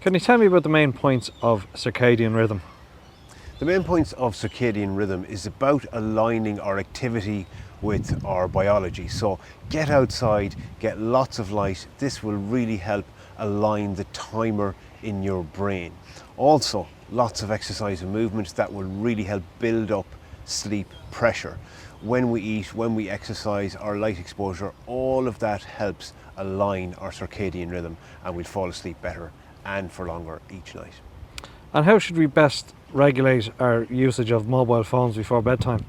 Can you tell me about the main points of circadian rhythm? The main points of circadian rhythm is about aligning our activity with our biology. So get outside, get lots of light. This will really help align the timer in your brain. Also, lots of exercise and movement that will really help build up sleep pressure. When we eat, when we exercise, our light exposure, all of that helps align our circadian rhythm, and we'll fall asleep better and for longer each night. And how should we best regulate our usage of mobile phones before bedtime?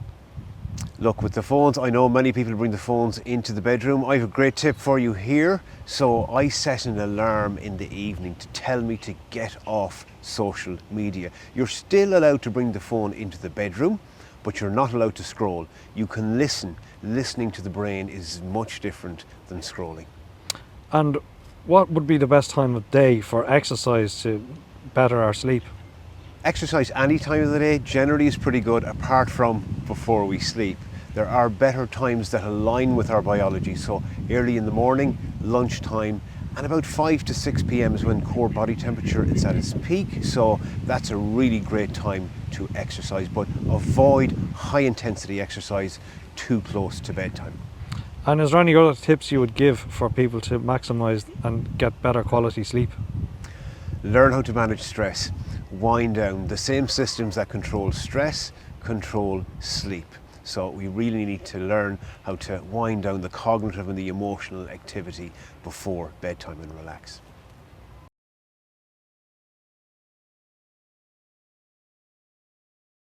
Look, with the phones, I know many people bring the phones into the bedroom. I have a great tip for you here. So I set an alarm in the evening to tell me to get off social media. You're still allowed to bring the phone into the bedroom, but you're not allowed to scroll. You can listen. Listening to the brain is much different than scrolling. And what would be the best time of day for exercise to better our sleep? Exercise any time of the day generally is pretty good, apart from before we sleep. There are better times that align with our biology, so early in the morning, lunchtime, and about 5 to 6 p.m. is when core body temperature is at its peak, so that's a really great time to exercise, but avoid high intensity exercise too close to bedtime. And is there any other tips you would give for people to maximise and get better quality sleep? Learn how to manage stress. Wind down. The same systems that control stress control sleep. So we really need to learn how to wind down the cognitive and the emotional activity before bedtime and relax.